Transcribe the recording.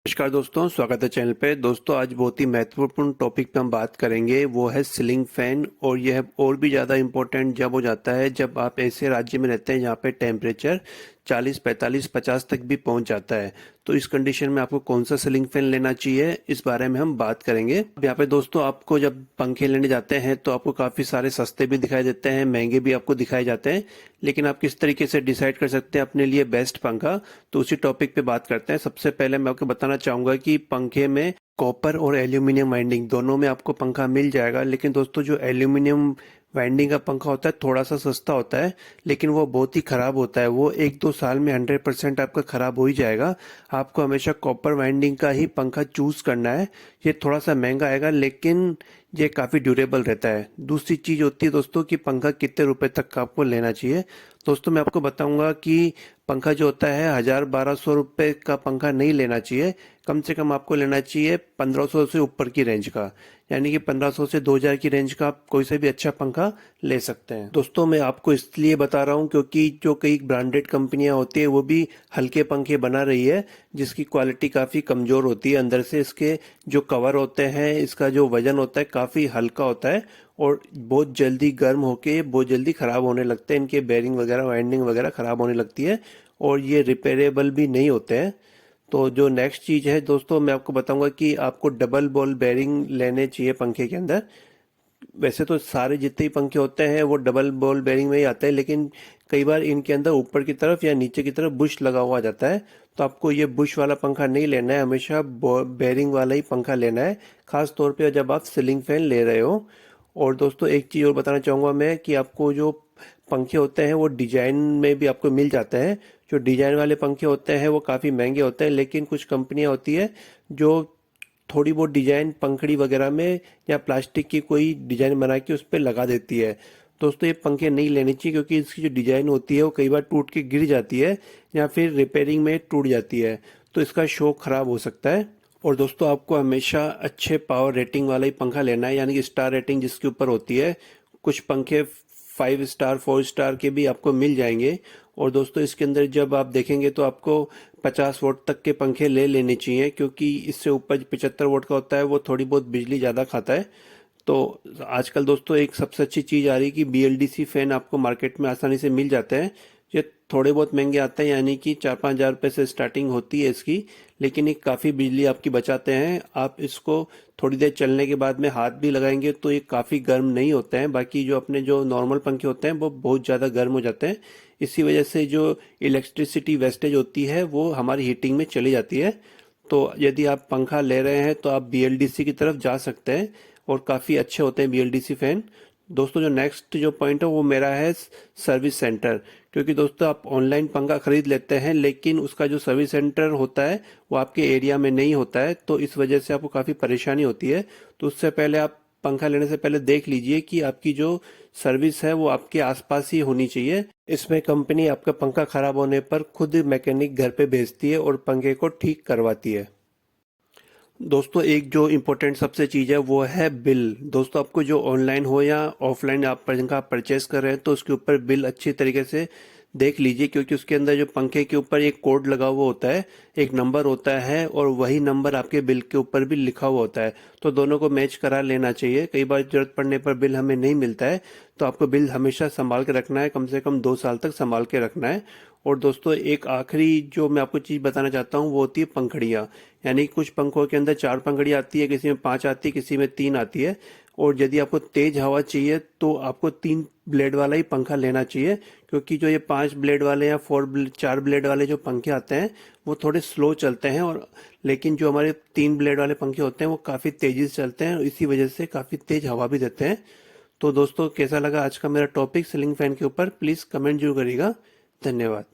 नमस्कार दोस्तों, स्वागत है चैनल पे। दोस्तों आज बहुत ही महत्वपूर्ण टॉपिक पे हम बात करेंगे, वो है सीलिंग फैन। और यह और भी ज़्यादा इम्पोर्टेंट जब हो जाता है जब आप ऐसे राज्य में रहते हैं जहाँ पे टेम्परेचर 40, 45, 50 तक भी पहुँच जाता है। तो इस कंडीशन में आपको कौन सा सीलिंग फैन लेना चाहिए, इस बारे में हम बात करेंगे। अब यहाँ पे दोस्तों आपको जब पंखे लेने जाते हैं तो आपको काफ़ी सारे सस्ते भी दिखाई देते हैं, महंगे भी आपको दिखाए जाते हैं, लेकिन आप किस तरीके से डिसाइड कर सकते हैं अपने लिए बेस्ट पंखा, तो उसी टॉपिक पे बात करते हैं। सबसे पहले मैं आपको बताना चाहूंगा कि पंखे में कॉपर और एल्यूमिनियम वाइंडिंग दोनों में आपको पंखा मिल जाएगा। लेकिन दोस्तों जो एल्यूमिनियम वाइंडिंग का पंखा होता है थोड़ा सा सस्ता होता है, लेकिन वो बहुत ही खराब होता है। वो 1-2 साल में 100% आपका खराब हो ही जाएगा। आपको हमेशा कॉपर वाइंडिंग का ही पंखा चूज करना है। ये थोड़ा सा महंगा आएगा, लेकिन ये काफ़ी ड्यूरेबल रहता है। दूसरी चीज़ होती है दोस्तों कि पंखा कितने रुपए तक का आपको लेना चाहिए। दोस्तों मैं आपको बताऊंगा कि पंखा जो होता है 1000-1200 रुपए का पंखा नहीं लेना चाहिए। कम से कम आपको लेना चाहिए 1500 से ऊपर की रेंज का, यानी कि 1500 से 2000 की रेंज का आप कोई से भी अच्छा पंखा ले सकते हैं। दोस्तों मैं आपको इसलिए बता रहा हूँ क्योंकि जो कई ब्रांडेड कंपनियां होती है वो भी हल्के पंखे बना रही है, जिसकी क्वालिटी काफ़ी कमज़ोर होती है। अंदर से इसके जो कवर होते हैं, इसका जो वजन होता है काफ़ी हल्का होता है और बहुत जल्दी गर्म होके बहुत जल्दी ख़राब होने लगते हैं। इनके बेरिंग वगैरह वाइंडिंग वगैरह ख़राब होने लगती है और ये रिपेयरेबल भी नहीं होते हैं। तो जो नेक्स्ट चीज़ है दोस्तों, मैं आपको बताऊंगा कि आपको डबल बॉल बेरिंग लेने चाहिए पंखे के अंदर। वैसे तो सारे जितने भी पंखे होते हैं वो डबल बॉल बेरिंग में ही आते हैं, लेकिन कई बार इनके अंदर ऊपर की तरफ या नीचे की तरफ बुश लगा हुआ जाता है। तो आपको ये बुश वाला पंखा नहीं लेना है, हमेशा बेरिंग वाला ही पंखा लेना है, खास तौर पे जब आप सीलिंग फैन ले रहे हो। और दोस्तों एक चीज़ और बताना चाहूँगा मैं कि आपको जो पंखे होते हैं वो डिजाइन में भी आपको मिल जाते हैं। जो डिजाइन वाले पंखे होते हैं वो काफ़ी महंगे होते हैं, लेकिन कुछ कंपनियां होती है जो थोड़ी बहुत डिजाइन पंखड़ी वगैरह में या प्लास्टिक की कोई डिजाइन बना के उस पर लगा देती है। दोस्तों ये पंखे नहीं लेने चाहिए, क्योंकि इसकी जो डिजाइन होती है वो कई बार टूट के गिर जाती है या फिर रिपेयरिंग में टूट जाती है, तो इसका शो खराब हो सकता है। और दोस्तों आपको हमेशा अच्छे पावर रेटिंग वाला ही पंखा लेना है, यानी कि स्टार रेटिंग जिसके ऊपर होती है। कुछ पंखे 5 स्टार 4 स्टार के भी आपको मिल जाएंगे। और दोस्तों इसके अंदर जब आप देखेंगे तो आपको 50 वोट तक के पंखे ले लेने चाहिए, क्योंकि इससे ऊपर 75 वोट का होता है वो थोड़ी बहुत बिजली ज़्यादा खाता है। तो आजकल दोस्तों एक सबसे अच्छी चीज़ आ रही है कि BLDC फैन आपको मार्केट में आसानी से मिल जाते हैं। ये थोड़े बहुत महंगे आते हैं, यानी कि 4-5 हज़ार रुपये से स्टार्टिंग होती है इसकी, लेकिन ये काफ़ी बिजली आपकी बचाते हैं। आप इसको थोड़ी देर चलने के बाद में हाथ भी लगाएंगे तो ये काफ़ी गर्म नहीं होते हैं। बाकी जो अपने जो नॉर्मल पंखे होते हैं वो बहुत ज़्यादा गर्म हो जाते हैं। इसी वजह से जो इलेक्ट्रिसिटी वेस्टेज होती है वो हमारी हीटिंग में चली जाती है। तो यदि आप पंखा ले रहे हैं तो आप BLDC की तरफ जा सकते हैं और काफ़ी अच्छे होते हैं BLDC फैन। दोस्तों जो नेक्स्ट जो पॉइंट है वो मेरा है सर्विस सेंटर। क्योंकि दोस्तों आप ऑनलाइन पंखा खरीद लेते हैं, लेकिन उसका जो सर्विस सेंटर होता है वो आपके एरिया में नहीं होता है, तो इस वजह से आपको काफ़ी परेशानी होती है। तो उससे पहले आप पंखा लेने से पहले देख लीजिए कि आपकी जो सर्विस है वो आपके आसपास ही होनी चाहिए। इसमें कंपनी आपका पंखा खराब होने पर खुद मैकेनिक घर पे भेजती है और पंखे को ठीक करवाती है। दोस्तों एक जो इम्पोर्टेंट सबसे चीज़ है वो है बिल। दोस्तों आपको जो ऑनलाइन हो या ऑफलाइन आप पंखा परचेस कर रहे हैं तो उसके ऊपर बिल अच्छी तरीके से देख लीजिए, क्योंकि उसके अंदर जो पंखे के ऊपर एक कोड लगा हुआ होता है, एक नंबर होता है, और वही नंबर आपके बिल के ऊपर भी लिखा हुआ होता है। तो दोनों को मैच करा लेना चाहिए। कई बार जरूरत पड़ने पर बिल हमें नहीं मिलता है, तो आपको बिल हमेशा संभाल के रखना है, कम से कम 2 साल तक संभाल के रखना है। और दोस्तों एक आखिरी जो मैं आपको चीज़ बताना चाहता हूँ वो होती है पंखड़ियाँ। यानी कुछ पंखों के अंदर 4 पंखड़ी आती है, किसी में 5 आती है, किसी में 3 आती है। और यदि आपको तेज हवा चाहिए तो आपको 3 ब्लेड वाला ही पंखा लेना चाहिए, क्योंकि जो ये 5 ब्लेड वाले या 4 ब्लेड वाले जो पंखे आते हैं वो थोड़े स्लो चलते हैं, और लेकिन जो हमारे 3 ब्लेड वाले पंखे होते हैं वो काफ़ी तेजी से चलते हैं और इसी वजह से काफ़ी तेज हवा भी देते हैं। तो दोस्तों कैसा लगा आज का मेरा टॉपिक सीलिंग फैन के ऊपर, प्लीज़ कमेंट जरूर करिएगा। धन्यवाद।